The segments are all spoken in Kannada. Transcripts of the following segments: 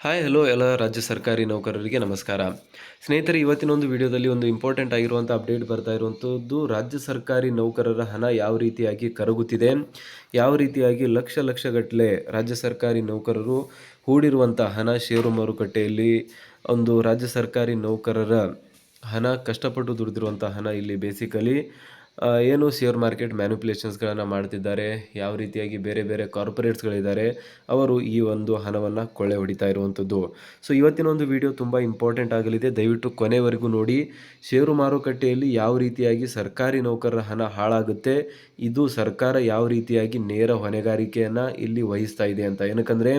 ಹಾಯ್ ಹಲೋ ಎಲ್ಲ ರಾಜ್ಯ ಸರ್ಕಾರಿ ನೌಕರರಿಗೆ ನಮಸ್ಕಾರ. ಸ್ನೇಹಿತರೆ, ಇವತ್ತಿನ ಒಂದು ವಿಡಿಯೋದಲ್ಲಿ ಒಂದು ಇಂಪಾರ್ಟೆಂಟ್ ಆಗಿರುವಂಥ ಅಪ್ಡೇಟ್ ಬರ್ತಾ ಇರುವಂಥದ್ದು, ರಾಜ್ಯ ಸರ್ಕಾರಿ ನೌಕರರ ಹಣ ಯಾವ ರೀತಿಯಾಗಿ ಕರಗುತ್ತಿದೆ, ಯಾವ ರೀತಿಯಾಗಿ ಲಕ್ಷ ಲಕ್ಷಗಟ್ಟಲೆ ರಾಜ್ಯ ಸರ್ಕಾರಿ ನೌಕರರು ಹೂಡಿರುವಂಥ ಹಣ ಷೇರು ಮಾರುಕಟ್ಟೆಯಲ್ಲಿ ಒಂದು ರಾಜ್ಯ ಸರ್ಕಾರಿ ನೌಕರರ ಹಣ ಕಷ್ಟಪಟ್ಟು ದುಡಿದಿರುವಂಥ ಹಣ ಇಲ್ಲಿ ಬೇಸಿಕಲಿ ಏನು ಶೇರ್ ಮಾರ್ಕೆಟ್ ಮ್ಯಾನಿಪ್ಯುಲೇಷನ್ಸ್ಗಳನ್ನು ಮಾಡ್ತಿದ್ದಾರೆ, ಯಾವ ರೀತಿಯಾಗಿ ಬೇರೆ ಬೇರೆ ಕಾರ್ಪೊರೇಟ್ಸ್ಗಳಿದ್ದಾರೆ ಅವರು ಈ ಒಂದು ಹಣವನ್ನು ಕೊಳ್ಳೆ ಹೊಡಿತಾ ಇರುವಂಥದ್ದು. ಸೊ ಇವತ್ತಿನ ಒಂದು ವಿಡಿಯೋ ತುಂಬ ಇಂಪಾರ್ಟೆಂಟ್ ಆಗಲಿದೆ, ದಯವಿಟ್ಟು ಕೊನೆವರೆಗೂ ನೋಡಿ. ಷೇರು ಮಾರುಕಟ್ಟೆಯಲ್ಲಿ ಯಾವ ರೀತಿಯಾಗಿ ಸರ್ಕಾರಿ ನೌಕರರ ಹಣ ಹಾಳಾಗುತ್ತೆ, ಇದು ಸರ್ಕಾರ ಯಾವ ರೀತಿಯಾಗಿ ನೇರ ಹೊಣೆಗಾರಿಕೆಯನ್ನು ಇಲ್ಲಿ ವಹಿಸ್ತಾ ಇದೆ ಅಂತ. ಏನಕ್ಕಂದರೆ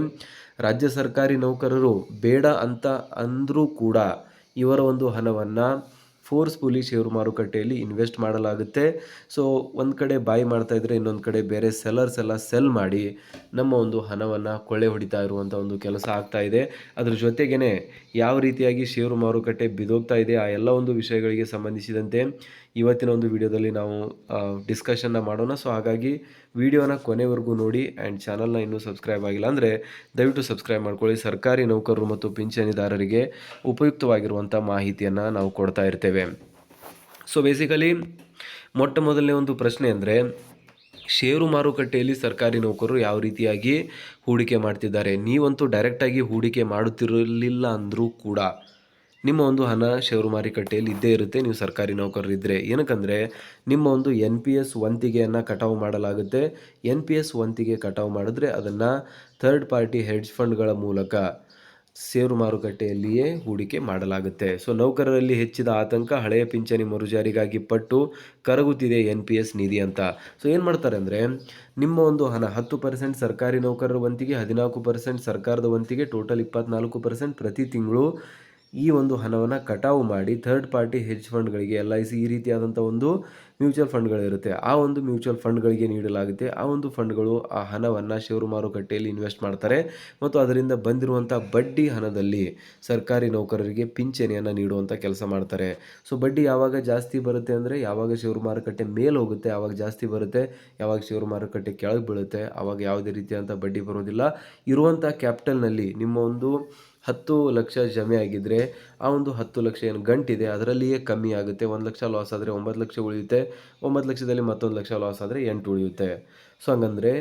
ರಾಜ್ಯ ಸರ್ಕಾರಿ ನೌಕರರು ಬೇಡ ಅಂತ ಅಂದರೂ ಕೂಡ ಇವರ ಒಂದು ಹಣವನ್ನು ಫೋರ್ಸ್ಫುಲಿ ಷೇರು ಮಾರುಕಟ್ಟೆಯಲ್ಲಿ ಇನ್ವೆಸ್ಟ್ ಮಾಡಲಾಗುತ್ತೆ. ಸೊ ಒಂದು ಕಡೆ ಬಾಯ್ ಮಾಡ್ತಾಯಿದ್ರೆ ಇನ್ನೊಂದು ಕಡೆ ಬೇರೆ ಸೆಲ್ಲರ್ಸ್ ಎಲ್ಲ ಸೆಲ್ ಮಾಡಿ ನಮ್ಮ ಒಂದು ಹಣವನ್ನು ಕೊಳ್ಳೆ ಹೊಡಿತಾ ಇರುವಂಥ ಒಂದು ಕೆಲಸ ಆಗ್ತಾ ಇದೆ. ಅದ್ರ ಜೊತೆಗೇ ಯಾವ ರೀತಿಯಾಗಿ ಷೇರು ಮಾರುಕಟ್ಟೆ ಬಿದೋಗ್ತಾ ಇದೆ, ಆ ಎಲ್ಲ ಒಂದು ವಿಷಯಗಳಿಗೆ ಸಂಬಂಧಿಸಿದಂತೆ ಇವತ್ತಿನ ಒಂದು ವಿಡಿಯೋದಲ್ಲಿ ನಾವು ಡಿಸ್ಕಷನ್ನ ಮಾಡೋಣ. ಸೊ ಹಾಗಾಗಿ ವಿಡಿಯೋನ ಕೊನೆವರೆಗೂ ನೋಡಿ. ಆ್ಯಂಡ್ ಚಾನಲ್ನ ಇನ್ನೂ ಸಬ್ಸ್ಕ್ರೈಬ್ ಆಗಿಲ್ಲ ಅಂದರೆ ದಯವಿಟ್ಟು ಸಬ್ಸ್ಕ್ರೈಬ್ ಮಾಡ್ಕೊಳ್ಳಿ. ಸರ್ಕಾರಿ ನೌಕರರು ಮತ್ತು ಪಿಂಚಣಿದಾರರಿಗೆ ಉಪಯುಕ್ತವಾಗಿರುವಂಥ ಮಾಹಿತಿಯನ್ನು ನಾವು ಕೊಡ್ತಾ ಇರ್ತೇವೆ. ಸೊ ಬೇಸಿಕಲಿ ಮೊಟ್ಟ ಮೊದಲನೇ ಒಂದು ಪ್ರಶ್ನೆ ಅಂದರೆ, ಷೇರು ಮಾರುಕಟ್ಟೆಯಲ್ಲಿ ಸರ್ಕಾರಿ ನೌಕರರು ಯಾವ ರೀತಿಯಾಗಿ ಹೂಡಿಕೆ ಮಾಡ್ತಿದ್ದಾರೆ. ನೀವಂತೂ ಡೈರೆಕ್ಟಾಗಿ ಹೂಡಿಕೆ ಮಾಡುತ್ತಿರಲಿಲ್ಲ ಅಂದರೂ ಕೂಡ ನಿಮ್ಮ ಒಂದು ಹಣ ಷೇರು ಮಾರುಕಟ್ಟೆಯಲ್ಲಿ ಇದ್ದೇ ಇರುತ್ತೆ, ನೀವು ಸರ್ಕಾರಿ ನೌಕರರಿದ್ದರೆ. ಏನಕ್ಕಂದರೆ ನಿಮ್ಮ ಒಂದು NPS ವಂತಿಗೆಯನ್ನು ಕಟಾವು ಮಾಡಲಾಗುತ್ತೆ. NPS ವಂತಿಗೆ ಕಟಾವು ಮಾಡಿದ್ರೆ ಅದನ್ನು ಥರ್ಡ್ ಪಾರ್ಟಿ ಹೆಡ್ಜ್ ಫಂಡ್ಗಳ ಮೂಲಕ ಷೇರು ಮಾರುಕಟ್ಟೆಯಲ್ಲಿಯೇ ಹೂಡಿಕೆ ಮಾಡಲಾಗುತ್ತೆ. ಸೊ ನೌಕರರಲ್ಲಿ ಹೆಚ್ಚಿದ ಆತಂಕ, ಹಳೆಯ ಪಿಂಚಣಿ ಮರುಜಾರಿಗಾಗಿ ಪಟ್ಟು ಕರಗುತ್ತಿದೆ NPS ನಿಧಿ ಅಂತ. ಸೊ ಏನು ಮಾಡ್ತಾರೆ ಅಂದರೆ, ನಿಮ್ಮ ಒಂದು ಹಣ 10% ಸರ್ಕಾರಿ ನೌಕರರ ವಂತಿಗೆ, 14% ಸರ್ಕಾರದ ವಂತಿಗೆ, ಟೋಟಲ್ 24% ಪ್ರತಿ ತಿಂಗಳು ಈ ಒಂದು ಹಣವನ್ನು ಕಟಾವು ಮಾಡಿ ಥರ್ಡ್ ಪಾರ್ಟಿ ಹೆಡ್ಜ್ ಫಂಡ್ಗಳಿಗೆ, LIC ಈ ರೀತಿಯಾದಂಥ ಒಂದು ಮ್ಯೂಚುವಲ್ ಫಂಡ್ಗಳಿರುತ್ತೆ, ಆ ಒಂದು ಮ್ಯೂಚುವಲ್ ಫಂಡ್ಗಳಿಗೆ ನೀಡಲಾಗುತ್ತೆ. ಆ ಒಂದು ಫಂಡ್ಗಳು ಆ ಹಣವನ್ನು ಷೇರು ಮಾರುಕಟ್ಟೆಯಲ್ಲಿ ಇನ್ವೆಸ್ಟ್ ಮಾಡ್ತಾರೆ ಮತ್ತು ಅದರಿಂದ ಬಂದಿರುವಂಥ ಬಡ್ಡಿ ಹಣದಲ್ಲಿ ಸರ್ಕಾರಿ ನೌಕರರಿಗೆ ಪಿಂಚಣಿಯನ್ನು ನೀಡುವಂಥ ಕೆಲಸ ಮಾಡ್ತಾರೆ. ಸೊ ಬಡ್ಡಿ ಯಾವಾಗ ಜಾಸ್ತಿ ಬರುತ್ತೆ ಅಂದರೆ, ಯಾವಾಗ ಷೇರು ಮಾರುಕಟ್ಟೆ ಮೇಲೆ ಹೋಗುತ್ತೆ ಆವಾಗ ಜಾಸ್ತಿ ಬರುತ್ತೆ, ಯಾವಾಗ ಷೇರು ಮಾರುಕಟ್ಟೆ ಕೆಳಗೆ ಬೀಳುತ್ತೆ ಆವಾಗ ಯಾವುದೇ ರೀತಿಯಾದಂಥ ಬಡ್ಡಿ ಬರೋದಿಲ್ಲ. ಇರುವಂಥ ಕ್ಯಾಪಿಟಲ್ನಲ್ಲಿ ನಿಮ್ಮ ಒಂದು 10 ಲಕ್ಷ ಜಮೆ ಆಗಿದ್ದರೆ ಆ ಒಂದು 10 ಲಕ್ಷ ಏನು ಗಂಟಿದೆ ಅದರಲ್ಲಿಯೇ ಕಮ್ಮಿ ಆಗುತ್ತೆ. 1 ಲಕ್ಷ ಲಾಸ್ ಆದರೆ 9 ಲಕ್ಷ ಉಳಿಯುತ್ತೆ, 9 ಲಕ್ಷದಲ್ಲಿ ಮತ್ತೊಂದು ಲಕ್ಷ ಲಾಸ್ ಆದರೆ 8 ಉಳಿಯುತ್ತೆ. ಸೊ ಹಂಗಂದರೆ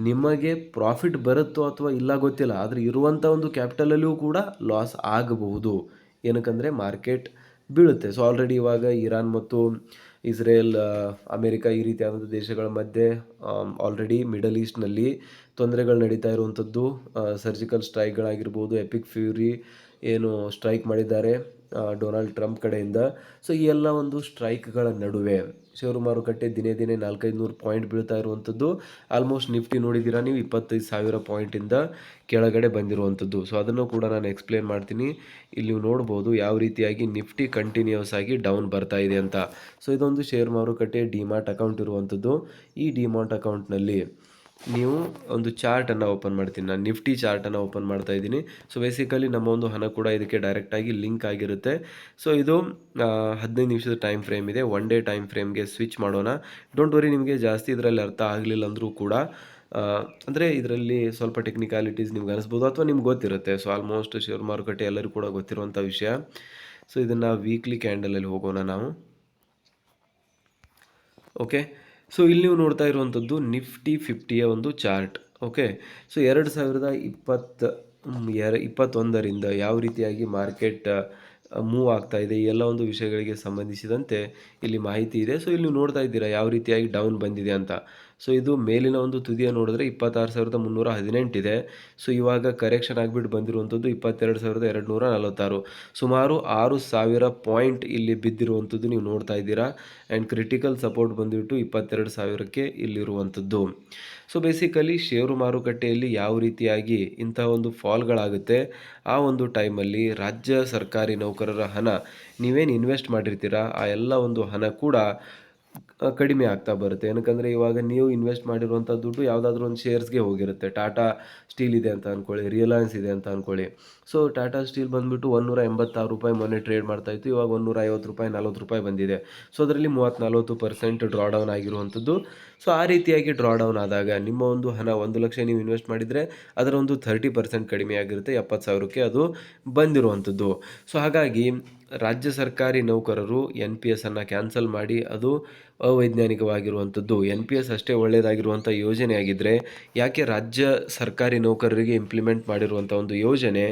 ನಿಮಗೆ ಪ್ರಾಫಿಟ್ ಬರುತ್ತೋ ಅಥವಾ ಇಲ್ಲ ಗೊತ್ತಿಲ್ಲ, ಆದರೆ ಇರುವಂಥ ಒಂದು ಕ್ಯಾಪಿಟಲಲ್ಲಿಯೂ ಕೂಡ ಲಾಸ್ ಆಗಬಹುದು. ಏನಕ್ಕಂದರೆ ಮಾರ್ಕೆಟ್ ಬೀಳುತ್ತೆ. ಸೊ ಆಲ್ರೆಡಿ ಇವಾಗ ಇರಾನ್ ಮತ್ತು ಇಸ್ರೇಲ್, ಅಮೇರಿಕಾ ಈ ರೀತಿಯಾದಂಥ ದೇಶಗಳ ಮಧ್ಯೆ ಆಲ್ರೆಡಿ ಮಿಡಲ್ ಈಸ್ಟ್ನಲ್ಲಿ ತೊಂದರೆಗಳು ನಡೀತಾ ಇರುವಂಥದ್ದು. ಸರ್ಜಿಕಲ್ ಸ್ಟ್ರೈಕ್ಗಳಾಗಿರ್ಬೋದು, ಎಪಿಕ್ ಫ್ಯೂರಿ ಏನು ಸ್ಟ್ರೈಕ್ ಮಾಡಿದ್ದಾರೆ ಡೊನಾಲ್ಡ್ ಟ್ರಂಪ್ ಕಡೆಯಿಂದ. ಸೊ ಈ ಎಲ್ಲ ಒಂದು ಸ್ಟ್ರೈಕ್ಗಳ ನಡುವೆ ಷೇರು ಮಾರುಕಟ್ಟೆ ದಿನೇ ದಿನೇ 400-500 ಪಾಯಿಂಟ್ ಬೀಳ್ತಾ ಇರುವಂಥದ್ದು. ಆಲ್ಮೋಸ್ಟ್ ನಿಫ್ಟಿ ನೋಡಿದ್ದೀರಾ ನೀವು, 25,000 ಪಾಯಿಂಟಿಂದ ಕೆಳಗಡೆ ಬಂದಿರುವಂಥದ್ದು. ಸೊ ಅದನ್ನು ಕೂಡ ನಾನು ಎಕ್ಸ್ಪ್ಲೇನ್ ಮಾಡ್ತೀನಿ. ಇಲ್ಲಿ ನೀವು ನೋಡ್ಬೋದು ಯಾವ ರೀತಿಯಾಗಿ ನಿಫ್ಟಿ ಕಂಟಿನ್ಯೂಸ್ ಆಗಿ ಡೌನ್ ಬರ್ತಾ ಇದೆ ಅಂತ. ಸೊ ಇದೊಂದು ಷೇರು ಮಾರುಕಟ್ಟೆ ಡಿಮಾಟ್ ಅಕೌಂಟ್ ಇರುವಂಥದ್ದು. ಈ ಡಿಮಾಟ್ ಅಕೌಂಟ್ನಲ್ಲಿ ನೀವು ಒಂದು ಚಾರ್ಟನ್ನು ಓಪನ್ ಮಾಡ್ತೀನಿ, ನಾನು ನಿಫ್ಟಿ ಚಾರ್ಟನ್ನು ಓಪನ್ ಮಾಡ್ತಾ ಇದ್ದೀನಿ. ಸೊ ಬೇಸಿಕಲಿ ನಮ್ಮ ಒಂದು ಹಣ ಕೂಡ ಇದಕ್ಕೆ ಡೈರೆಕ್ಟಾಗಿ ಲಿಂಕ್ ಆಗಿರುತ್ತೆ. ಸೊ ಇದು 15 ನಿಮಿಷದ ಟೈಮ್ ಫ್ರೇಮ್ ಇದೆ. 1 ಡೇ ಟೈಮ್ ಫ್ರೇಮ್ಗೆ ಸ್ವಿಚ್ ಮಾಡೋಣ. ಡೋಂಟ್ ವರಿ, ನಿಮಗೆ ಜಾಸ್ತಿ ಇದರಲ್ಲಿ ಅರ್ಥ ಆಗಲಿಲ್ಲ ಅಂದರೂ ಕೂಡ ಅಂದರೆ ಇದರಲ್ಲಿ ಸ್ವಲ್ಪ ಟೆಕ್ನಿಕಾಲಿಟೀಸ್ ನಿಮ್ಗೆ ಅನಿಸ್ಬೋದು ಅಥವಾ ನಿಮ್ಗೆ ಗೊತ್ತಿರುತ್ತೆ. ಸೊ ಆಲ್ಮೋಸ್ಟ್ ಷೇರು ಮಾರುಕಟ್ಟೆ ಎಲ್ಲರಿಗೂ ಕೂಡ ಗೊತ್ತಿರುವಂಥ ವಿಷಯ. ಸೊ ಇದನ್ನು ವೀಕ್ಲಿ ಕ್ಯಾಂಡಲಲ್ಲಿ ಹೋಗೋಣ ನಾವು. ಓಕೆ, ಸೊ ಇಲ್ಲಿ ನೀವು ನೋಡ್ತಾ ಇರುವಂಥದ್ದು ನಿಫ್ಟಿ 50ಯ ಒಂದು ಚಾರ್ಟ್. ಓಕೆ, ಸೊ 2021ರಿಂದ ಯಾವ ರೀತಿಯಾಗಿ ಮಾರ್ಕೆಟ್ ಮೂವ್ ಆಗ್ತಾ ಇದೆ, ಈ ಎಲ್ಲ ಒಂದು ವಿಷಯಗಳಿಗೆ ಸಂಬಂಧಿಸಿದಂತೆ ಇಲ್ಲಿ ಮಾಹಿತಿ ಇದೆ. ಸೊ ಇಲ್ಲಿ ನೀವು ನೋಡ್ತಾ ಇದ್ದೀರಾ ಯಾವ ರೀತಿಯಾಗಿ ಡೌನ್ ಬಂದಿದೆ ಅಂತ. ಸೊ ಇದು ಮೇಲಿನ ಒಂದು ತುದಿಯ ನೋಡಿದ್ರೆ 26,318 ಇದೆ. ಸೊ ಇವಾಗ ಕರೆಕ್ಷನ್ ಆಗಿಬಿಟ್ಟು ಬಂದಿರುವಂಥದ್ದು 22,246, ಸುಮಾರು 6,000 ಪಾಯಿಂಟ್ ಇಲ್ಲಿ ಬಿದ್ದಿರುವಂಥದ್ದು ನೀವು ನೋಡ್ತಾ ಇದ್ದೀರಾ. ಆ್ಯಂಡ್ ಕ್ರಿಟಿಕಲ್ ಸಪೋರ್ಟ್ ಬಂದುಬಿಟ್ಟು 22,000ಕ್ಕೆ ಇಲ್ಲಿರುವಂಥದ್ದು. ಸೊ ಬೇಸಿಕಲಿ ಷೇರು ಮಾರುಕಟ್ಟೆಯಲ್ಲಿ ಯಾವ ರೀತಿಯಾಗಿ ಇಂಥ ಒಂದು ಫಾಲ್ಗಳಾಗುತ್ತೆ, ಆ ಒಂದು ಟೈಮಲ್ಲಿ ರಾಜ್ಯ ಸರ್ಕಾರಿ ನೌಕರರ ಹಣ ನೀವೇನು ಇನ್ವೆಸ್ಟ್ ಮಾಡಿರ್ತೀರ ಆ ಎಲ್ಲ ಒಂದು ಹಣ ಕೂಡ ಕಡಿಮೆ ಆಗ್ತಾ ಬರುತ್ತೆ. ಏನಕ್ಕಂದರೆ ಇವಾಗ ನೀವು ಇನ್ವೆಸ್ಟ್ ಮಾಡಿರುವಂಥ ದುಡ್ಡು ಯಾವುದಾದ್ರೂ ಒಂದು ಶೇರ್ಸ್‌ಗೆ ಹೋಗಿರುತ್ತೆ. ಟಾಟಾ ಸ್ಟೀಲ್ ಇದೆ ಅಂತ ಅಂದ್ಕೊಳ್ಳಿ, ರಿಲಯನ್ಸ್ ಇದೆ ಅಂತ ಅಂದ್ಕೊಳ್ಳಿ. ಸೊ ಟಾಟಾ ಸ್ಟೀಲ್ ಬಂದುಬಿಟ್ಟು ₹186 ಮೊನ್ನೆ ಟ್ರೇಡ್ ಮಾಡ್ತಾ ಇತ್ತು. ಇವಾಗ ₹150, ₹40 ಬಂದಿದೆ. ಸೊ ಅದರಲ್ಲಿ 30-40% ಡ್ರಾ ಡೌನ್ ಆಗಿರುವಂಥದ್ದು. ಸೊ ಆ ರೀತಿಯಾಗಿ ಡ್ರಾ ಡೌನ್ ಆದಾಗ ನಿಮ್ಮ ಒಂದು ಹಣ 1,00,000 ನೀವು ಇನ್ವೆಸ್ಟ್ ಮಾಡಿದರೆ ಅದರ ಒಂದು 30% ಕಡಿಮೆ ಆಗಿರುತ್ತೆ. 70,000ಕ್ಕೆ ಅದು ಬಂದಿರುವಂಥದ್ದು. ಸೊ ಹಾಗಾಗಿ ರಾಜ್ಯ ಸರ್ಕಾರಿ ನೌಕರರು NPSನ್ನು ಕ್ಯಾನ್ಸಲ್ ಮಾಡಿ ಅದು ಅವೈಜ್ಞಾನಿಕವಾಗಿರುವಂಥದ್ದು. NPS ಅಷ್ಟೇ ಒಳ್ಳೆಯದಾಗಿರುವಂಥ ಯೋಜನೆ ಆಗಿದ್ದರೆ ಯಾಕೆ ರಾಜ್ಯ ಸರ್ಕಾರಿ ನೌಕರರಿಗೆ ಇಂಪ್ಲಿಮೆಂಟ್ ಮಾಡಿರುವಂಥ ಒಂದು ಯೋಜನೆ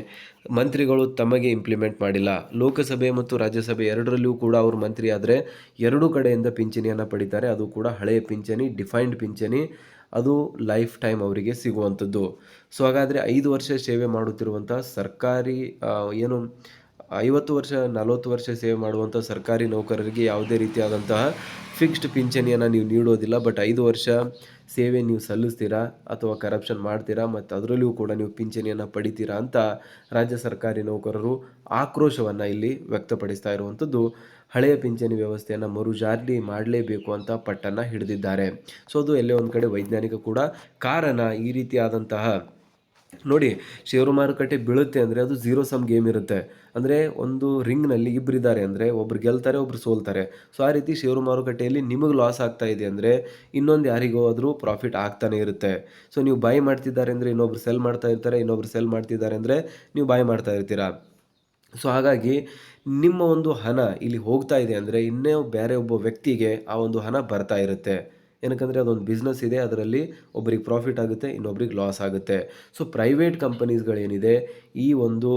ಮಂತ್ರಿಗಳು ತಮಗೆ ಇಂಪ್ಲಿಮೆಂಟ್ ಮಾಡಿಲ್ಲ? ಲೋಕಸಭೆ ಮತ್ತು ರಾಜ್ಯಸಭೆ ಎರಡರಲ್ಲಿಯೂ ಕೂಡ ಅವರು ಮಂತ್ರಿ ಆದರೆ ಎರಡೂ ಕಡೆಯಿಂದ ಪಿಂಚಣಿಯನ್ನು ಪಡಿತಾರೆ. ಅದು ಕೂಡ ಹಳೆಯ ಪಿಂಚಣಿ, ಡಿಫೈನ್ಡ್ ಪಿಂಚಣಿ, ಅದು ಲೈಫ್ ಟೈಮ್ ಅವರಿಗೆ ಸಿಗುವಂಥದ್ದು. ಸೊ ಹಾಗಾದರೆ 5 ವರ್ಷ ಸೇವೆ ಮಾಡುತ್ತಿರುವಂಥ ಸರ್ಕಾರಿ ಏನು 50 ವರ್ಷ 40 ವರ್ಷ ಸೇವೆ ಮಾಡುವಂಥ ಸರ್ಕಾರಿ ನೌಕರರಿಗೆ ಯಾವುದೇ ರೀತಿಯಾದಂತಹ ಫಿಕ್ಸ್ಡ್ ಪಿಂಚಣಿಯನ್ನು ನೀವು ನೀಡೋದಿಲ್ಲ. ಬಟ್ 5 ವರ್ಷ ಸೇವೆ ನೀವು ಸಲ್ಲಿಸ್ತೀರಾ ಅಥವಾ ಕರಪ್ಷನ್ ಮಾಡ್ತೀರಾ ಮತ್ತು ಅದರಲ್ಲಿಯೂ ಕೂಡ ನೀವು ಪಿಂಚಣಿಯನ್ನು ಪಡಿತೀರಾ ಅಂತ ರಾಜ್ಯ ಸರ್ಕಾರಿ ನೌಕರರು ಆಕ್ರೋಶವನ್ನು ಇಲ್ಲಿ ವ್ಯಕ್ತಪಡಿಸ್ತಾ ಇರುವಂಥದ್ದು. ಹಳೆಯ ಪಿಂಚಣಿ ವ್ಯವಸ್ಥೆಯನ್ನು ಮರುಜಾರಿ ಮಾಡಲೇಬೇಕು ಅಂತ ಪಟ್ಟನ್ನು ಹಿಡಿದಿದ್ದಾರೆ. ಸೊ ಅದು ಎಲ್ಲೇ ಒಂದು ಕಡೆ ವೈಜ್ಞಾನಿಕ ಕೂಡ ಕಾರಣ. ಈ ರೀತಿಯಾದಂತಹ ನೋಡಿ, ಷೇರು ಮಾರುಕಟ್ಟೆ ಬೀಳುತ್ತೆ ಅಂದರೆ ಅದು ಝೀರೋ ಸಮ್ ಗೇಮ್ ಇರುತ್ತೆ. ಅಂದರೆ ಒಂದು ರಿಂಗ್ನಲ್ಲಿ ಇಬ್ಬರಿದ್ದಾರೆ ಅಂದರೆ ಒಬ್ರು ಗೆಲ್ತಾರೆ, ಒಬ್ರು ಸೋಲ್ತಾರೆ. ಸೊ ಆ ರೀತಿ ಷೇರು ಮಾರುಕಟ್ಟೆಯಲ್ಲಿ ನಿಮಗೆ ಲಾಸ್ ಆಗ್ತಾ ಇದೆ ಅಂದರೆ ಇನ್ನೊಂದು ಯಾರಿಗೋ ಆದರೂ ಪ್ರಾಫಿಟ್ ಆಗ್ತಾನೆ ಇರುತ್ತೆ. ಸೊ ನೀವು ಬೈ ಮಾಡ್ತಿದ್ದಾರೆ ಅಂದರೆ ಇನ್ನೊಬ್ರು ಸೆಲ್ ಮಾಡ್ತಾ ಇರ್ತಾರೆ, ಇನ್ನೊಬ್ರು ಸೆಲ್ ಮಾಡ್ತಿದ್ದಾರೆ ಅಂದರೆ ನೀವು ಬೈ ಮಾಡ್ತಾ ಇರ್ತೀರಾ. ಸೊ ಹಾಗಾಗಿ ನಿಮ್ಮ ಒಂದು ಹಣ ಇಲ್ಲಿ ಹೋಗ್ತಾ ಇದೆ ಅಂದರೆ ಇನ್ನೇ ಬೇರೆ ಒಬ್ಬ ವ್ಯಕ್ತಿಗೆ ಆ ಒಂದು ಹಣ ಬರ್ತಾ ಇರುತ್ತೆ. ಏನಕ್ಕಂದರೆ ಅದೊಂದು ಬಿಸ್ನೆಸ್ ಇದೆ, ಅದರಲ್ಲಿ ಒಬ್ರಿಗೆ ಪ್ರಾಫಿಟ್ ಆಗುತ್ತೆ, ಇನ್ನೊಬ್ರಿಗೆ ಲಾಸ್ ಆಗುತ್ತೆ. ಸೊ ಪ್ರೈವೇಟ್ ಕಂಪನೀಸ್ಗಳೇನಿದೆ ಈ ಒಂದು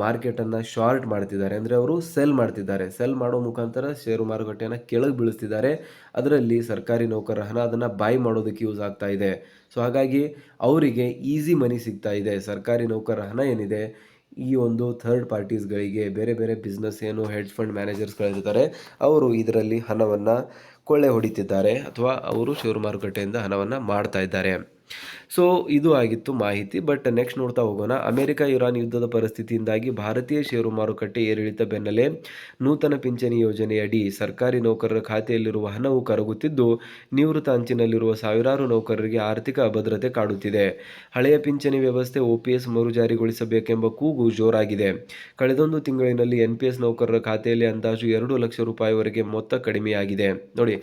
ಮಾರ್ಕೆಟನ್ನು ಶಾರ್ಟ್ ಮಾಡ್ತಿದ್ದಾರೆ ಅಂದರೆ ಅವರು ಸೆಲ್ ಮಾಡ್ತಿದ್ದಾರೆ. ಸೆಲ್ ಮಾಡೋ ಮುಖಾಂತರ ಷೇರು ಮಾರುಕಟ್ಟೆಯನ್ನು ಕೆಳಗೆ ಬೀಳಿಸ್ತಿದ್ದಾರೆ. ಅದರಲ್ಲಿ ಸರ್ಕಾರಿ ನೌಕರರ ಹಣ ಅದನ್ನು ಬೈ ಮಾಡೋದಕ್ಕೆ ಯೂಸ್ ಆಗ್ತಾ ಇದೆ. ಸೊ ಹಾಗಾಗಿ ಅವರಿಗೆ ಈಸಿ ಮನಿ ಸಿಗ್ತಾ ಇದೆ. ಸರ್ಕಾರಿ ನೌಕರರ ಹಣ ಏನಿದೆ ಈ ಒಂದು ಥರ್ಡ್ ಪಾರ್ಟೀಸ್ಗಳಿಗೆ, ಬೇರೆ ಬೇರೆ ಬಿಸ್ನೆಸ್ ಏನು ಹೆಡ್ಜ್ ಫಂಡ್ ಮ್ಯಾನೇಜರ್ಸ್ಗಳಿರ್ತಾರೆ ಅವರು ಇದರಲ್ಲಿ ಹಣವನ್ನು ಕೊಳ್ಳೆ ಹೊಡಿತಿದ್ದಾರೆ ಅಥವಾ ಅವರು ಷೇರು ಮಾರುಕಟ್ಟೆಯಿಂದ ಹಣವನ್ನು ಮಾಡ್ತಾ ಇದ್ದಾರೆ. ಸೊ ಇದು ಆಗಿತ್ತು ಮಾಹಿತಿ. ಬಟ್ ನೆಕ್ಸ್ಟ್ ನೋಡ್ತಾ ಹೋಗೋಣ. ಅಮೆರಿಕ ಇರಾನ್ ಯುದ್ಧದ ಪರಿಸ್ಥಿತಿಯಿಂದಾಗಿ ಭಾರತೀಯ ಷೇರು ಮಾರುಕಟ್ಟೆ ಏರಿಳಿತ ಬೆನ್ನಲ್ಲೇ ನೂತನ ಪಿಂಚಣಿ ಯೋಜನೆಯಡಿ ಸರ್ಕಾರಿ ನೌಕರರ ಖಾತೆಯಲ್ಲಿರುವ ಹಣವು ಕರಗುತ್ತಿದ್ದು ನಿವೃತ್ತ ಅಂಚಿನಲ್ಲಿರುವ ಸಾವಿರಾರು ನೌಕರರಿಗೆ ಆರ್ಥಿಕ ಅಭದ್ರತೆ ಕಾಡುತ್ತಿದೆ. ಹಳೆಯ ಪಿಂಚಣಿ ವ್ಯವಸ್ಥೆ OPS ಮರುಜಾರಿಗೊಳಿಸಬೇಕೆಂಬ ಕೂಗು ಜೋರಾಗಿದೆ. ಕಳೆದೊಂದು ತಿಂಗಳಿನಲ್ಲಿ NPS ನೌಕರರ ಖಾತೆಯಲ್ಲಿ ಅಂದಾಜು 2 ಲಕ್ಷ ರೂಪಾಯಿವರೆಗೆ ಮೊತ್ತ ಕಡಿಮೆಯಾಗಿದೆ. ನೋಡಿ,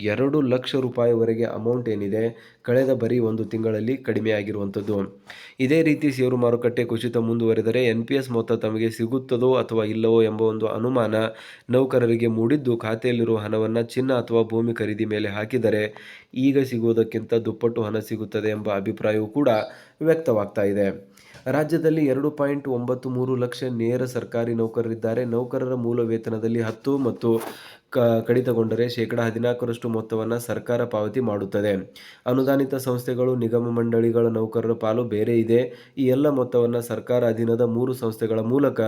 2 ಲಕ್ಷ ರೂಪಾಯಿವರೆಗೆ ಅಮೌಂಟ್ ಏನಿದೆ ಕಳೆದ ಬರೀ ಒಂದು ತಿಂಗಳಲ್ಲಿ ಕಡಿಮೆಯಾಗಿರುವಂಥದ್ದು. ಇದೇ ರೀತಿ ಷೇರು ಮಾರುಕಟ್ಟೆ ಕುಸಿತ ಮುಂದುವರೆದರೆ NPS ಮೊತ್ತ ತಮಗೆ ಸಿಗುತ್ತದೋ ಅಥವಾ ಇಲ್ಲವೋ ಎಂಬ ಒಂದು ಅನುಮಾನ ನೌಕರರಿಗೆ ಮೂಡಿದ್ದು ಖಾತೆಯಲ್ಲಿರುವ ಹಣವನ್ನು ಚಿನ್ನ ಅಥವಾ ಭೂಮಿ ಖರೀದಿ ಮೇಲೆ ಹಾಕಿದರೆ ಈಗ ಸಿಗುವುದಕ್ಕಿಂತ ದುಪ್ಪಟ್ಟು ಹಣ ಸಿಗುತ್ತದೆ ಎಂಬ ಅಭಿಪ್ರಾಯವೂ ಕೂಡ ವ್ಯಕ್ತವಾಗ್ತಾ ಇದೆ. ರಾಜ್ಯದಲ್ಲಿ 2.93 ಲಕ್ಷ ನೇರ ಸರ್ಕಾರಿ ನೌಕರರಿದ್ದಾರೆ. ನೌಕರರ ಮೂಲ ವೇತನದಲ್ಲಿ 10 ಮತ್ತು ಕಡಿತಗೊಂಡರೆ 14% ಮೊತ್ತವನ್ನು ಸರ್ಕಾರ ಪಾವತಿ ಮಾಡುತ್ತದೆ. ಅನುದಾನಿತ ಸಂಸ್ಥೆಗಳು, ನಿಗಮ ಮಂಡಳಿಗಳ ನೌಕರರ ಪಾಲು ಬೇರೆ ಇದೆ. ಈ ಎಲ್ಲ ಮೊತ್ತವನ್ನು ಸರ್ಕಾರ ಅಧೀನದ 3 ಸಂಸ್ಥೆಗಳ ಮೂಲಕ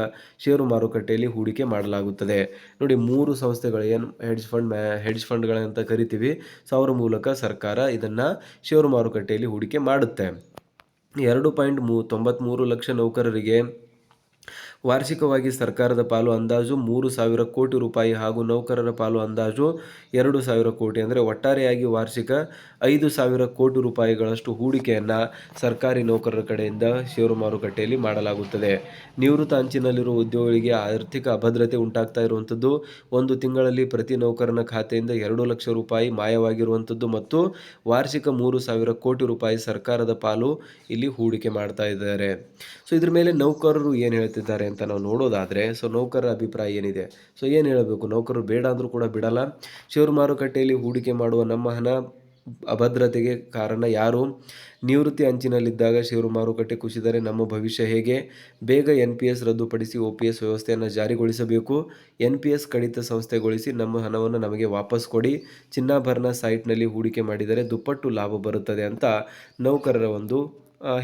ಷೇರು ಮಾರುಕಟ್ಟೆಯಲ್ಲಿ ಹೂಡಿಕೆ ಮಾಡಲಾಗುತ್ತದೆ. ನೋಡಿ, 3 ಸಂಸ್ಥೆಗಳು ಏನು ಹೆಡ್ಜ್ ಫಂಡ್ಗಳಂತ ಕರಿತೀವಿ. ಸೊ ಅವರ ಮೂಲಕ ಸರ್ಕಾರ ಇದನ್ನು ಷೇರು ಮಾರುಕಟ್ಟೆಯಲ್ಲಿ ಹೂಡಿಕೆ ಮಾಡುತ್ತೆ. 2.93 ಲಕ್ಷ ನೌಕರರಿಗೆ ವಾರ್ಷಿಕವಾಗಿ ಸರ್ಕಾರದ ಪಾಲು ಅಂದಾಜು 3,000 ಕೋಟಿ ರೂಪಾಯಿ ಹಾಗೂ ನೌಕರರ ಪಾಲು ಅಂದಾಜು 2,000 ಕೋಟಿ, ಅಂದರೆ ಒಟ್ಟಾರೆಯಾಗಿ ವಾರ್ಷಿಕ 5,000 ಕೋಟಿ ರೂಪಾಯಿಗಳಷ್ಟು ಹೂಡಿಕೆಯನ್ನು ಸರ್ಕಾರಿ ನೌಕರರ ಕಡೆಯಿಂದ ಷೇರು ಮಾರುಕಟ್ಟೆಯಲ್ಲಿ ಮಾಡಲಾಗುತ್ತದೆ. ನಿವೃತ್ತ ಅಂಚಿನಲ್ಲಿರುವ ಉದ್ಯೋಗಿಗಳಿಗೆ ಆರ್ಥಿಕ ಅಭದ್ರತೆ ಉಂಟಾಗ್ತಾ ಇರುವಂಥದ್ದು, ಒಂದು ತಿಂಗಳಲ್ಲಿ ಪ್ರತಿ ನೌಕರನ ಖಾತೆಯಿಂದ 2 ಲಕ್ಷ ರೂಪಾಯಿ ಮಾಯವಾಗಿರುವಂಥದ್ದು ಮತ್ತು ವಾರ್ಷಿಕ 3,000 ಕೋಟಿ ರೂಪಾಯಿ ಸರ್ಕಾರದ ಪಾಲು ಇಲ್ಲಿ ಹೂಡಿಕೆ ಮಾಡ್ತಾ ಇದ್ದಾರೆ. ಸೊ ಇದ್ರ ಮೇಲೆ ನೌಕರರು ಏನು ಹೇಳ್ತಿದ್ದಾರೆ ಅಂತ ನಾವು ನೋಡೋದಾದರೆ, ಸೊ ನೌಕರರ ಅಭಿಪ್ರಾಯ ಏನಿದೆ, ಸೊ ಏನು ಹೇಳಬೇಕು, ನೌಕರರು ಬೇಡ ಅಂದರೂ ಕೂಡ ಬಿಡಲ್ಲ. ಷೇರು ಮಾರುಕಟ್ಟೆಯಲ್ಲಿ ಹೂಡಿಕೆ ಮಾಡುವ ನಮ್ಮ ಹಣ ಅಭದ್ರತೆಗೆ ಕಾರಣ ಯಾರು? ನಿವೃತ್ತಿ ಅಂಚಿನಲ್ಲಿದ್ದಾಗ ಷೇರು ಮಾರುಕಟ್ಟೆ ಕುಸಿದರೆ ನಮ್ಮ ಭವಿಷ್ಯ ಹೇಗೆ? ಬೇಗ NPS ರದ್ದುಪಡಿಸಿ OPS ವ್ಯವಸ್ಥೆಯನ್ನು ಜಾರಿಗೊಳಿಸಬೇಕು. NPS ಕಡಿತ ಸಂಸ್ಥೆಗೊಳಿಸಿ ನಮ್ಮ ಹಣವನ್ನು ನಮಗೆ ವಾಪಸ್ ಕೊಡಿ. ಚಿನ್ನಾಭರಣ ಸೈಟ್ನಲ್ಲಿ ಹೂಡಿಕೆ ಮಾಡಿದರೆ ದುಪ್ಪಟ್ಟು ಲಾಭ ಬರುತ್ತದೆ ಅಂತ ನೌಕರರ ಒಂದು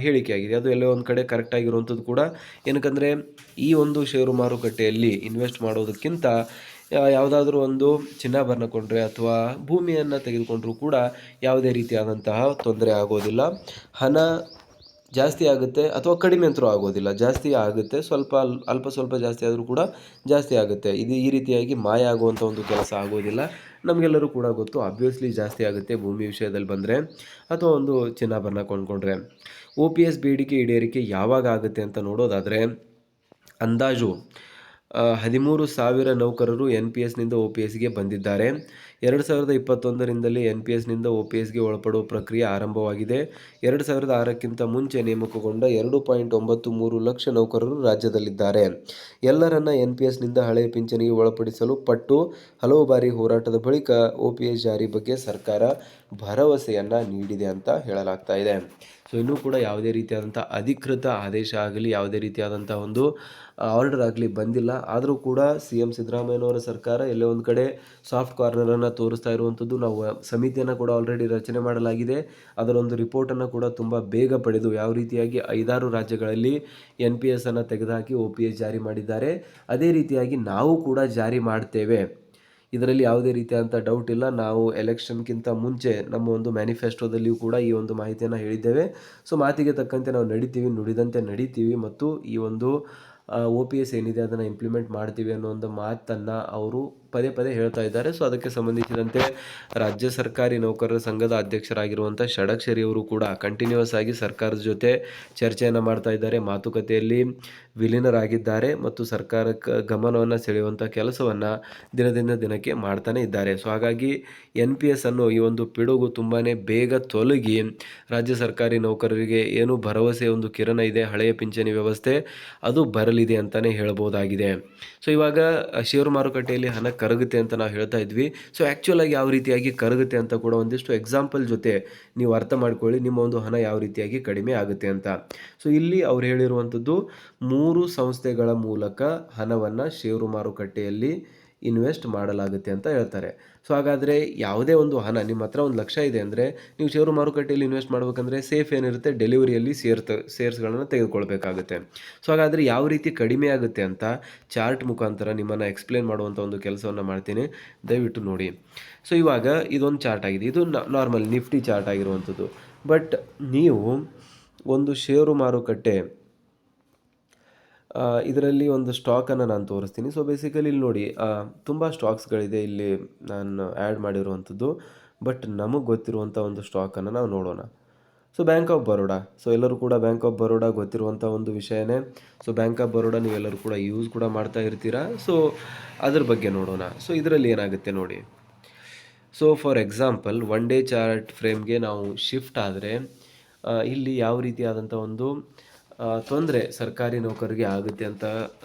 ಹೇಳಿಕೆಯಾಗಿದೆ. ಅದು ಎಲ್ಲೋ ಒಂದು ಕಡೆ ಕರೆಕ್ಟಾಗಿರುವಂಥದ್ದು ಕೂಡ. ಏನಕ್ಕಂದರೆ ಈ ಒಂದು ಷೇರು ಮಾರುಕಟ್ಟೆಯಲ್ಲಿ ಇನ್ವೆಸ್ಟ್ ಮಾಡೋದಕ್ಕಿಂತ ಯಾವುದಾದ್ರೂ ಒಂದು ಚಿನ್ನಾಭರಣ ಕೊಂಡ್ರೆ ಅಥವಾ ಭೂಮಿಯನ್ನು ತೆಗೆದುಕೊಂಡ್ರೂ ಕೂಡ ಯಾವುದೇ ರೀತಿಯಾದಂತಹ ತೊಂದರೆ ಆಗೋದಿಲ್ಲ. ಹಣ ಜಾಸ್ತಿ ಆಗುತ್ತೆ ಅಥವಾ ಕಡಿಮೆ ಅಂತರೂ ಆಗೋದಿಲ್ಲ, ಜಾಸ್ತಿ ಆಗುತ್ತೆ. ಅಲ್ಪ ಸ್ವಲ್ಪ ಜಾಸ್ತಿ ಆದರೂ ಕೂಡ ಜಾಸ್ತಿ ಆಗುತ್ತೆ. ಇದು ಈ ರೀತಿಯಾಗಿ ಮಾಯ ಆಗುವಂಥ ಒಂದು ಕೆಲಸ ಆಗೋದಿಲ್ಲ. ನಮಗೆಲ್ಲರೂ ಕೂಡ ಗೊತ್ತು ಆಬ್ವಿಯಸ್ಲಿ ಜಾಸ್ತಿ ಆಗುತ್ತೆ ಭೂಮಿ ವಿಷಯದಲ್ಲಿ ಬಂದರೆ, ಅಥವಾ ಒಂದು ಚಿನ್ನಾಭರಣ ಕೊಂಡ್ಕೊಂಡ್ರೆ. OPS ಬೇಡಿಕೆ ಈಡೇರಿಕೆ ಯಾವಾಗ ಆಗುತ್ತೆ ಅಂತ ನೋಡೋದಾದರೆ, ಅಂದಾಜು 13,000 ನೌಕರರು NPSನಿಂದ OPSಗೆ ಬಂದಿದ್ದಾರೆ. 2021ರಿಂದಲೇ NPSನಿಂದ OPSಗೆ ಒಳಪಡುವ ಪ್ರಕ್ರಿಯೆ ಆರಂಭವಾಗಿದೆ. 2006ಕ್ಕಿಂತ ಮುಂಚೆ ನೇಮಕಗೊಂಡ 2.93 ಲಕ್ಷ ನೌಕರರು ರಾಜ್ಯದಲ್ಲಿದ್ದಾರೆ. ಎಲ್ಲರನ್ನ NPSನಿಂದ ಹಳೆಯ ಪಿಂಚಣಿಗೆ ಒಳಪಡಿಸಲು ಹಲವು ಬಾರಿ ಹೋರಾಟದ ಬಳಿಕ OPS ಜಾರಿ ಬಗ್ಗೆ ಸರ್ಕಾರ ಭರವಸೆಯನ್ನು ನೀಡಿದೆ ಅಂತ ಹೇಳಲಾಗ್ತಾ ಇದೆ. ಸೊ ಇನ್ನೂ ಕೂಡ ಯಾವುದೇ ರೀತಿಯಾದಂಥ ಅಧಿಕೃತ ಆದೇಶ ಆಗಲಿ, ಯಾವುದೇ ರೀತಿಯಾದಂಥ ಒಂದು ಆರ್ಡರ್ ಆಗಲಿ ಬಂದಿಲ್ಲ. ಆದರೂ ಕೂಡ CM ಸಿದ್ದರಾಮಯ್ಯನವರ ಸರ್ಕಾರ ಎಲ್ಲೋ ಒಂದು ಕಡೆ ಸಾಫ್ಟ್ ಕಾರ್ನರನ್ನು ತೋರಿಸ್ತಾ ಇರುವಂಥದ್ದು. ನಾವು ಸಮಿತಿಯನ್ನು ಕೂಡ ಆಲ್ರೆಡಿ ರಚನೆ ಮಾಡಲಾಗಿದೆ. ಅದರೊಂದು ರಿಪೋರ್ಟನ್ನು ಕೂಡ ತುಂಬ ಬೇಗ ಪಡೆದು ಯಾವ ರೀತಿಯಾಗಿ 5-6 ರಾಜ್ಯಗಳಲ್ಲಿ NPSನ್ನು ತೆಗೆದುಹಾಕಿ OPS ಜಾರಿ ಮಾಡಿದ್ದಾರೆ, ಅದೇ ರೀತಿಯಾಗಿ ನಾವು ಕೂಡ ಜಾರಿ ಮಾಡ್ತೇವೆ. ಇದರಲ್ಲಿ ಯಾವುದೇ ರೀತಿಯಾದಂಥ ಡೌಟ್ ಇಲ್ಲ. ನಾವು ಎಲೆಕ್ಷನ್ಗಿಂತ ಮುಂಚೆ ನಮ್ಮ ಒಂದು ಮ್ಯಾನಿಫೆಸ್ಟೋದಲ್ಲಿಯೂ ಕೂಡ ಈ ಒಂದು ಮಾಹಿತಿಯನ್ನು ಹೇಳಿದ್ದೇವೆ. ಸೊ ಮಾತಿಗೆ ತಕ್ಕಂತೆ ನಾವು ನಡಿತೀವಿ, ನುಡಿದಂತೆ ನಡಿತೀವಿ ಮತ್ತು ಈ ಒಂದು OPS ಏನಿದೆ ಅದನ್ನು ಇಂಪ್ಲಿಮೆಂಟ್ ಮಾಡ್ತೀವಿ ಅನ್ನೋ ಒಂದು ಮಾತನ್ನು ಅವರು ಪದೇ ಪದೇ ಹೇಳ್ತಾ ಇದ್ದಾರೆ. ಸೊ ಅದಕ್ಕೆ ಸಂಬಂಧಿಸಿದಂತೆ ರಾಜ್ಯ ಸರ್ಕಾರಿ ನೌಕರರ ಸಂಘದ ಅಧ್ಯಕ್ಷರಾಗಿರುವಂಥ ಷಡಕ್ಷರಿ ಅವರು ಕೂಡ ಕಂಟಿನ್ಯೂಸ್ ಆಗಿ ಸರ್ಕಾರದ ಜೊತೆ ಚರ್ಚೆಯನ್ನು ಮಾಡ್ತಾ ಇದ್ದಾರೆ, ಮಾತುಕತೆಯಲ್ಲಿ ವಿಲೀನರಾಗಿದ್ದಾರೆ ಮತ್ತು ಸರ್ಕಾರಕ್ಕೆ ಗಮನವನ್ನು ಸೆಳೆಯುವಂಥ ಕೆಲಸವನ್ನು ದಿನದಿಂದ ದಿನಕ್ಕೆ ಮಾಡ್ತಾನೆ ಇದ್ದಾರೆ. ಸೊ ಹಾಗಾಗಿ NPS ಅನ್ನೋ ಈ ಒಂದು ಪಿಡುಗು ತುಂಬಾ ಬೇಗ ತೊಲಗಿ ರಾಜ್ಯ ಸರ್ಕಾರಿ ನೌಕರರಿಗೆ ಏನು ಭರವಸೆ ಒಂದು ಕಿರಣ ಇದೆ, ಹಳೆಯ ಪಿಂಚಣಿ ವ್ಯವಸ್ಥೆ ಅದು ಬರಲಿದೆ ಅಂತಲೇ ಹೇಳ್ಬೋದಾಗಿದೆ. ಸೊ ಇವಾಗ ಷೇರು ಮಾರುಕಟ್ಟೆಯಲ್ಲಿ ಹಣ ಕರಗುತ್ತೆ ಅಂತ ನಾವು ಹೇಳ್ತಾ ಇದ್ವಿ. ಸೊ ಆ್ಯಕ್ಚುಲಾಗಿ ಯಾವ ರೀತಿಯಾಗಿ ಕರಗುತ್ತೆ ಅಂತ ಕೂಡ ಒಂದಿಷ್ಟು ಎಕ್ಸಾಂಪಲ್ ಜೊತೆ ನೀವು ಅರ್ಥ ಮಾಡ್ಕೊಳ್ಳಿ, ನಿಮ್ಮ ಒಂದು ಹಣ ಯಾವ ರೀತಿಯಾಗಿ ಕಡಿಮೆ ಆಗುತ್ತೆ ಅಂತ. ಸೊ ಇಲ್ಲಿ ಅವ್ರು ಹೇಳಿರುವಂಥದ್ದು 3 ಸಂಸ್ಥೆಗಳ ಮೂಲಕ ಹಣವನ್ನು ಷೇರು ಮಾರುಕಟ್ಟೆಯಲ್ಲಿ ಇನ್ವೆಸ್ಟ್ ಮಾಡಲಾಗುತ್ತೆ ಅಂತ ಹೇಳ್ತಾರೆ. ಸೊ ಹಾಗಾದರೆ ಯಾವುದೇ ಒಂದು ಹಣ ನಿಮ್ಮ ಹತ್ರ 1 ಲಕ್ಷ ಇದೆ ಅಂದರೆ ನೀವು ಷೇರು ಮಾರುಕಟ್ಟೆಯಲ್ಲಿ ಇನ್ವೆಸ್ಟ್ ಮಾಡಬೇಕಂದ್ರೆ ಸೇಫ್ ಏನಿರುತ್ತೆ, ಡೆಲಿವರಿಯಲ್ಲಿ ಶೇರ್ಸ್ಗಳನ್ನು ತೆಗೆದುಕೊಳ್ಬೇಕಾಗುತ್ತೆ. ಸೊ ಹಾಗಾದರೆ ಯಾವ ರೀತಿ ಕಡಿಮೆ ಆಗುತ್ತೆ ಅಂತ ಚಾರ್ಟ್ ಮುಖಾಂತರ ನಿಮ್ಮನ್ನು ಎಕ್ಸ್ಪ್ಲೇನ್ ಮಾಡುವಂಥ ಒಂದು ಕೆಲಸವನ್ನು ಮಾಡ್ತೀನಿ, ದಯವಿಟ್ಟು ನೋಡಿ. ಸೊ ಇವಾಗ ಇದೊಂದು ಚಾರ್ಟ್ ಆಗಿದೆ, ಇದು ನಾರ್ಮಲ್ ನಿಫ್ಟಿ ಚಾರ್ಟ್ ಆಗಿರುವಂಥದ್ದು. ಬಟ್ ನೀವು ಒಂದು ಷೇರು ಮಾರುಕಟ್ಟೆ ಇದರಲ್ಲಿ ಒಂದು ಸ್ಟಾಕನ್ನು ನಾನು ತೋರಿಸ್ತೀನಿ. ಸೊ ಬೇಸಿಕಲಿ ಇಲ್ಲಿ ನೋಡಿ ತುಂಬ ಸ್ಟಾಕ್ಸ್ಗಳಿದೆ ಇಲ್ಲಿ ನಾನು ಆ್ಯಡ್ ಮಾಡಿರುವಂಥದ್ದು. ಬಟ್ ನಮಗೆ ಗೊತ್ತಿರುವಂಥ ಒಂದು ಸ್ಟಾಕನ್ನು ನಾವು ನೋಡೋಣ. So bank of Baroda. So ಎಲ್ಲರೂ ಕೂಡ ಬ್ಯಾಂಕ್ ಆಫ್ ಬರೋಡಾ ಗೊತ್ತಿರುವಂಥ ಒಂದು ವಿಷಯನೇ. ಸೊ ಬ್ಯಾಂಕ್ ಆಫ್ ಬರೋಡಾ ನೀವೆಲ್ಲರೂ ಕೂಡ ಯೂಸ್ ಕೂಡ ಮಾಡ್ತಾ ಇರ್ತೀರಾ. ಸೊ ಅದ್ರ ಬಗ್ಗೆ ನೋಡೋಣ. ಸೊ ಇದರಲ್ಲಿ ಏನಾಗುತ್ತೆ ನೋಡಿ. So for example 1 day chart ಫ್ರೇಮ್ಗೆ ನಾವು ಶಿಫ್ಟ್ ಆದರೆ ಇಲ್ಲಿ ಯಾವ ರೀತಿಯಾದಂಥ ಒಂದು ತೊಂದರೆ ಸರ್ಕಾರಿ ನೌಕರರಿಗೆ ಆಗುತ್ತೆ ಅಂತ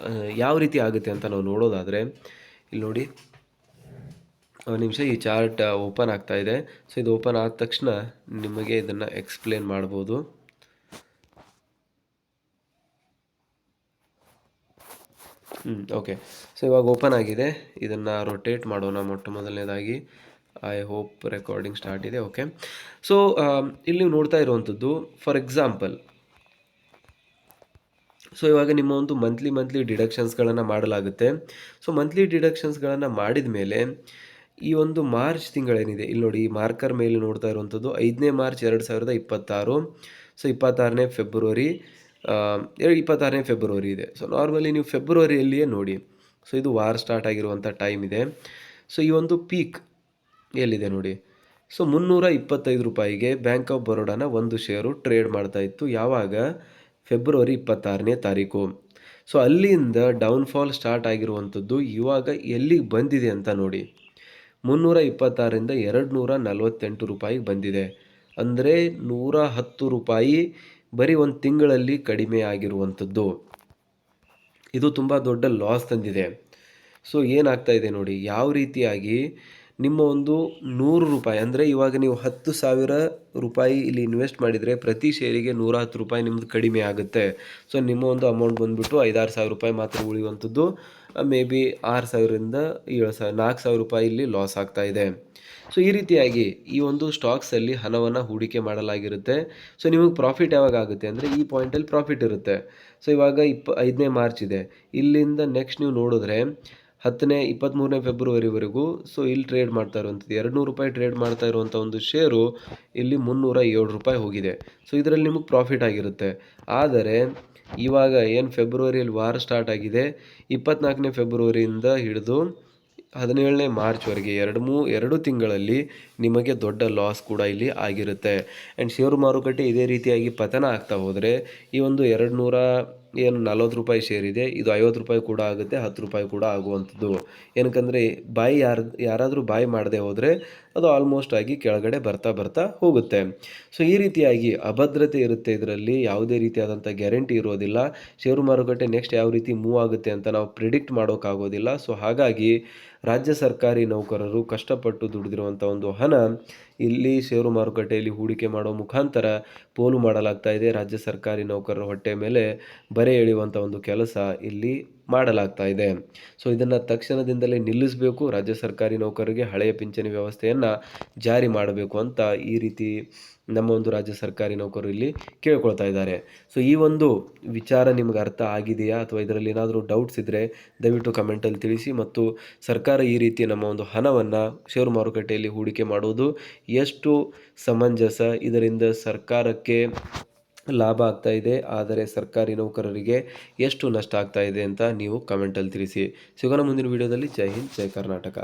ಯಾವ ರೀತಿ ಆಗುತ್ತೆ ಅಂತ ನಾವು ನೋಡೋದಾದರೆ ಇಲ್ಲಿ ನೋಡಿ, ಒಂದು ನಿಮಿಷ ಈ ಚಾರ್ಟ್ ಓಪನ್ ಆಗ್ತಾ ಇದೆ. ಸೊ ಇದು ಓಪನ್ ಆದ ತಕ್ಷಣ ನಿಮಗೆ ಇದನ್ನು ಎಕ್ಸ್ಪ್ಲೇನ್ ಮಾಡ್ಬೋದು. ಓಕೆ. ಸೊ ಇವಾಗ ಓಪನ್ ಆಗಿದೆ, ಇದನ್ನು ರೊಟೇಟ್ ಮಾಡೋಣ ಮೊಟ್ಟ ಮೊದಲನೇದಾಗಿ. ಐ ಹೋಪ್ ರೆಕಾರ್ಡಿಂಗ್ ಸ್ಟಾರ್ಟ್ ಇದೆ. ಓಕೆ. ಸೊ ಇಲ್ಲಿ ನೀವು ನೋಡ್ತಾ ಇರುವಂಥದ್ದು ಫಾರ್ ಎಕ್ಸಾಂಪಲ್, ಸೊ ಇವಾಗ ನಿಮ್ಮ ಒಂದು ಮಂತ್ಲಿ ಡಿಡಕ್ಷನ್ಸ್ಗಳನ್ನು ಮಾಡಲಾಗುತ್ತೆ. ಸೊ ಮಂತ್ಲಿ ಡಿಡಕ್ಷನ್ಸ್ಗಳನ್ನು ಮಾಡಿದ ಮೇಲೆ ಈ ಒಂದು ಮಾರ್ಚ್ ತಿಂಗಳೇನಿದೆ ಇಲ್ಲಿ ನೋಡಿ, ಈ ಮಾರ್ಕರ್ ಮೇಲೆ ನೋಡ್ತಾ ಇರುವಂಥದ್ದು 5ನೇ ಮಾರ್ಚ್ 2026. ಸೊ 26ನೇ ಫೆಬ್ರವರಿ ಇದೆ. ಸೊ ನಾರ್ಮಲಿ ನೀವು ಫೆಬ್ರವರಿಯಲ್ಲಿಯೇ ನೋಡಿ. ಸೊ ಇದು ವಾರ್ ಸ್ಟಾರ್ಟ್ ಆಗಿರುವಂಥ ಟೈಮ್ ಇದೆ. ಸೊ ಈ ಒಂದು ಪೀಕ್ ಎಲ್ಲಿದೆ ನೋಡಿ. ಸೊ 325 ರೂಪಾಯಿಗೆ ಬ್ಯಾಂಕ್ ಆಫ್ ಬರೋಡಾನ ಒಂದು ಷೇರು ಟ್ರೇಡ್ ಮಾಡ್ತಾ ಇತ್ತು. ಯಾವಾಗ? ಫೆಬ್ರವರಿ 26ನೇ ತಾರೀಕು. ಸೊ ಅಲ್ಲಿಂದ ಡೌನ್ಫಾಲ್ ಸ್ಟಾರ್ಟ್ ಆಗಿರುವಂಥದ್ದು ಇವಾಗ ಎಲ್ಲಿಗೆ ಬಂದಿದೆ ಅಂತ ನೋಡಿ. 326ರಿಂದ 248 ರೂಪಾಯಿಗೆ ಬಂದಿದೆ. ಅಂದರೆ 110 ರೂಪಾಯಿ ಬರೀ ಒಂದು ತಿಂಗಳಲ್ಲಿ ಕಡಿಮೆ ಆಗಿರುವಂಥದ್ದು. ಇದು ತುಂಬ ದೊಡ್ಡ ಲಾಸ್ ತಂದಿದೆ. ಸೊ ಏನಾಗ್ತಾ ಇದೆ ನೋಡಿ, ಯಾವ ರೀತಿಯಾಗಿ ನಿಮ್ಮ ಒಂದು 100 ರೂಪಾಯಿ ಅಂದರೆ ಇವಾಗ ನೀವು 10,000 ರೂಪಾಯಿ ಇಲ್ಲಿ ಇನ್ವೆಸ್ಟ್ ಮಾಡಿದರೆ ಪ್ರತಿ ಶೇರಿಗೆ 110 ರೂಪಾಯಿ ನಿಮ್ಮದು ಕಡಿಮೆ ಆಗುತ್ತೆ. ಸೊ ನಿಮ್ಮ ಒಂದು ಅಮೌಂಟ್ ಬಂದುಬಿಟ್ಟು 5-6 ಸಾವಿರ ರೂಪಾಯಿ ಮಾತ್ರ ಉಳಿಯುವಂಥದ್ದು. ಮೇ ಬಿ 6,000ರಿಂದ 7,000 4,000 ರೂಪಾಯಿ ಇಲ್ಲಿ ಲಾಸ್ ಆಗ್ತಾ ಇದೆ. ಸೊ ಈ ರೀತಿಯಾಗಿ ಈ ಒಂದು ಸ್ಟಾಕ್ಸಲ್ಲಿ ಹಣವನ್ನು ಹೂಡಿಕೆ ಮಾಡಲಾಗಿರುತ್ತೆ. ಸೊ ನಿಮಗೆ ಪ್ರಾಫಿಟ್ ಯಾವಾಗ ಆಗುತ್ತೆ ಅಂದರೆ ಈ ಪಾಯಿಂಟಲ್ಲಿ ಪ್ರಾಫಿಟ್ ಇರುತ್ತೆ. ಸೊ ಇವಾಗ 5ನೇ ಮಾರ್ಚ್ ಇದೆ, ಇಲ್ಲಿಂದ ನೆಕ್ಸ್ಟ್ ನೀವು ನೋಡಿದ್ರೆ 23ನೇ ಫೆಬ್ರವರಿವರೆಗೂ ಸೊ ಇಲ್ಲಿ ಟ್ರೇಡ್ ಮಾಡ್ತಾ ಇರುವಂಥದ್ದು 200 ರೂಪಾಯಿ ಟ್ರೇಡ್ ಮಾಡ್ತಾ ಇರುವಂಥ ಒಂದು ಶೇರು ಇಲ್ಲಿ 307 ರೂಪಾಯಿ ಹೋಗಿದೆ. ಸೊ ಇದರಲ್ಲಿ ನಿಮಗೆ ಪ್ರಾಫಿಟ್ ಆಗಿರುತ್ತೆ. ಆದರೆ ಇವಾಗ ಏನು ಫೆಬ್ರವರಿಯಲ್ಲಿ ವಾರ ಸ್ಟಾರ್ಟ್ ಆಗಿದೆ, 24ನೇ ಫೆಬ್ರವರಿಯಿಂದ ಹಿಡಿದು 17ನೇ ಮಾರ್ಚ್ವರೆಗೆ 2 ತಿಂಗಳಲ್ಲಿ ನಿಮಗೆ ದೊಡ್ಡ ಲಾಸ್ ಕೂಡ ಇಲ್ಲಿ ಆಗಿರುತ್ತೆ. ಆ್ಯಂಡ್ ಷೇರು ಮಾರುಕಟ್ಟೆ ಇದೇ ರೀತಿಯಾಗಿ ಪತನ ಆಗ್ತಾ ಹೋದರೆ ಈ ಒಂದು 200 ಏನು ₹40 ಶೇರ್ ಇದೆ ಇದು ₹50 ಕೂಡ ಆಗುತ್ತೆ, ₹10 ಕೂಡ ಆಗುವಂಥದ್ದು. ಏನಕ್ಕಂದರೆ ಯಾರಾದರೂ ಬಾಯ್ ಮಾಡದೆ ಹೋದರೆ ಅದು ಆಲ್ಮೋಸ್ಟ್ ಆಗಿ ಕೆಳಗಡೆ ಬರ್ತಾ ಬರ್ತಾ ಹೋಗುತ್ತೆ. ಸೊ ಈ ರೀತಿಯಾಗಿ ಅಭದ್ರತೆ ಇರುತ್ತೆ ಇದರಲ್ಲಿ, ಯಾವುದೇ ರೀತಿಯಾದಂಥ ಗ್ಯಾರಂಟಿ ಇರೋದಿಲ್ಲ. ಷೇರು ಮಾರುಕಟ್ಟೆ ನೆಕ್ಸ್ಟ್ ಯಾವ ರೀತಿ ಮೂವ್ ಆಗುತ್ತೆ ಅಂತ ನಾವು ಪ್ರಿಡಿಕ್ಟ್ ಮಾಡೋಕ್ಕಾಗೋದಿಲ್ಲ. ಸೊ ಹಾಗಾಗಿ ರಾಜ್ಯ ಸರ್ಕಾರಿ ನೌಕರರು ಕಷ್ಟಪಟ್ಟು ದುಡಿದಿರುವಂಥ ಒಂದು ಹಣ ಇಲ್ಲಿ ಷೇರು ಮಾರುಕಟ್ಟೆಯಲ್ಲಿ ಹೂಡಿಕೆ ಮಾಡೋ ಮುಖಾಂತರ ಪೋಲು ಮಾಡಲಾಗ್ತಾ ಇದೆ. ರಾಜ್ಯ ಸರ್ಕಾರಿ ನೌಕರರ ಹೊಟ್ಟೆ ಮೇಲೆ ಬರೆ ಎಳೆಯುವಂಥ ಒಂದು ಕೆಲಸ ಇಲ್ಲಿ ಮಾಡಲಾಗ್ತಾ ಇದೆ. ಸೊ ಇದನ್ನು ತಕ್ಷಣದಿಂದಲೇ ನಿಲ್ಲಿಸಬೇಕು. ರಾಜ್ಯ ಸರ್ಕಾರಿ ನೌಕರರಿಗೆ ಹಳೆಯ ಪಿಂಚಣಿ ವ್ಯವಸ್ಥೆಯನ್ನು ಜಾರಿ ಮಾಡಬೇಕು ಅಂತ ಈ ರೀತಿ ನಮ್ಮ ಒಂದು ರಾಜ್ಯ ಸರ್ಕಾರಿ ನೌಕರರು ಇಲ್ಲಿ ಕೇಳ್ಕೊಳ್ತಾ ಇದ್ದಾರೆ. ಸೊ ಈ ಒಂದು ವಿಚಾರ ನಿಮ್ಗೆ ಅರ್ಥ ಆಗಿದೆಯಾ ಅಥವಾ ಇದರಲ್ಲಿ ಏನಾದರೂ ಡೌಟ್ಸ್ ಇದ್ದರೆ ದಯವಿಟ್ಟು ಕಮೆಂಟಲ್ಲಿ ತಿಳಿಸಿ. ಮತ್ತು ಸರ್ಕಾರ ಈ ರೀತಿ ನಮ್ಮ ಒಂದು ಹಣವನ್ನು ಷೇರು ಮಾರುಕಟ್ಟೆಯಲ್ಲಿ ಹೂಡಿಕೆ ಮಾಡುವುದು ಎಷ್ಟು ಸಮಂಜಸ, ಇದರಿಂದ ಸರ್ಕಾರಕ್ಕೆ ಲಾಭ ಆಗ್ತಾ ಇದೆ ಆದರೆ ಸರ್ಕಾರಿ ನೌಕರರಿಗೆ ಎಷ್ಟು ನಷ್ಟ ಆಗ್ತಾ ಇದೆ ಅಂತ ನೀವು ಕಮೆಂಟಲ್ಲಿ ತಿಳಿಸಿ. ಸಿಗೋಣ ಮುಂದಿನ ವಿಡಿಯೋದಲ್ಲಿ. ಜೈ ಹಿಂದ್, ಜೈ ಕರ್ನಾಟಕ.